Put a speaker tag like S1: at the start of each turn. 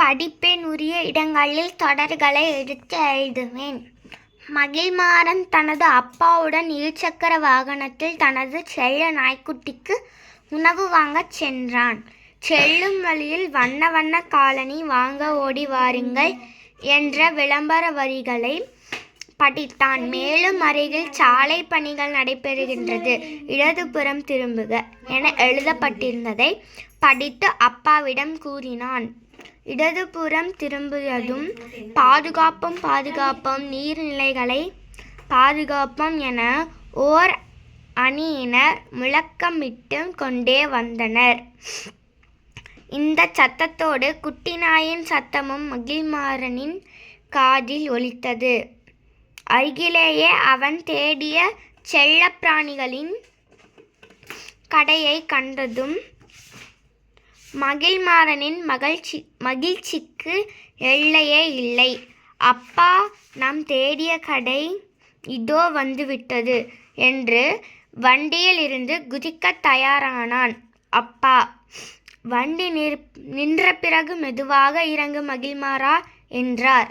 S1: படிப்பேன், உரிய இடங்களில் தொடர்களை எடுத்து எழுதுவேன். மகிழ்மாறன் தனது அப்பாவுடன் இருசக்கர வாகனத்தில் தனது செல்ல நாய்க்குட்டிக்கு உணவு வாங்கச் சென்றான். செல்லும் வழியில் வண்ண வண்ண காலணி வாங்க ஓடி வாருங்கள் என்ற விளம்பர வரிகளை படித்தான். மேலும் அருகில் சாலை பணிகள் நடைபெறுகின்றது, இடதுபுறம் திரும்புக என எழுதப்பட்டிருந்ததை படித்து அப்பாவிடம் கூறினான். இடதுபுறம் திரும்பியதும் பாதுகாப்போம் பாதுகாப்போம், நீர்நிலைகளை பாதுகாப்போம் என ஓர் அணியினர் முழக்கமிட்டு கொண்டே வந்தனர். இந்த சத்தத்தோடு குட்டி நாயின் சத்தமும் மகிழ்மாறனின் காதில் ஒலித்தது. அருகிலேயே அவன் தேடிய செல்லப்பிராணிகளின் கடையை கண்டதும் மகிழ்மாறனின் மகிழ்ச்சிக்கு எல்லையே இல்லை. அப்பா, நாம் தேடிய கடை இதோ வந்துவிட்டது என்று வண்டியில் இருந்து குதிக்க தயாரானான். அப்பா, வண்டி நின்ற பிறகு மெதுவாக இறங்கு மகிழ்மாறா என்றார்.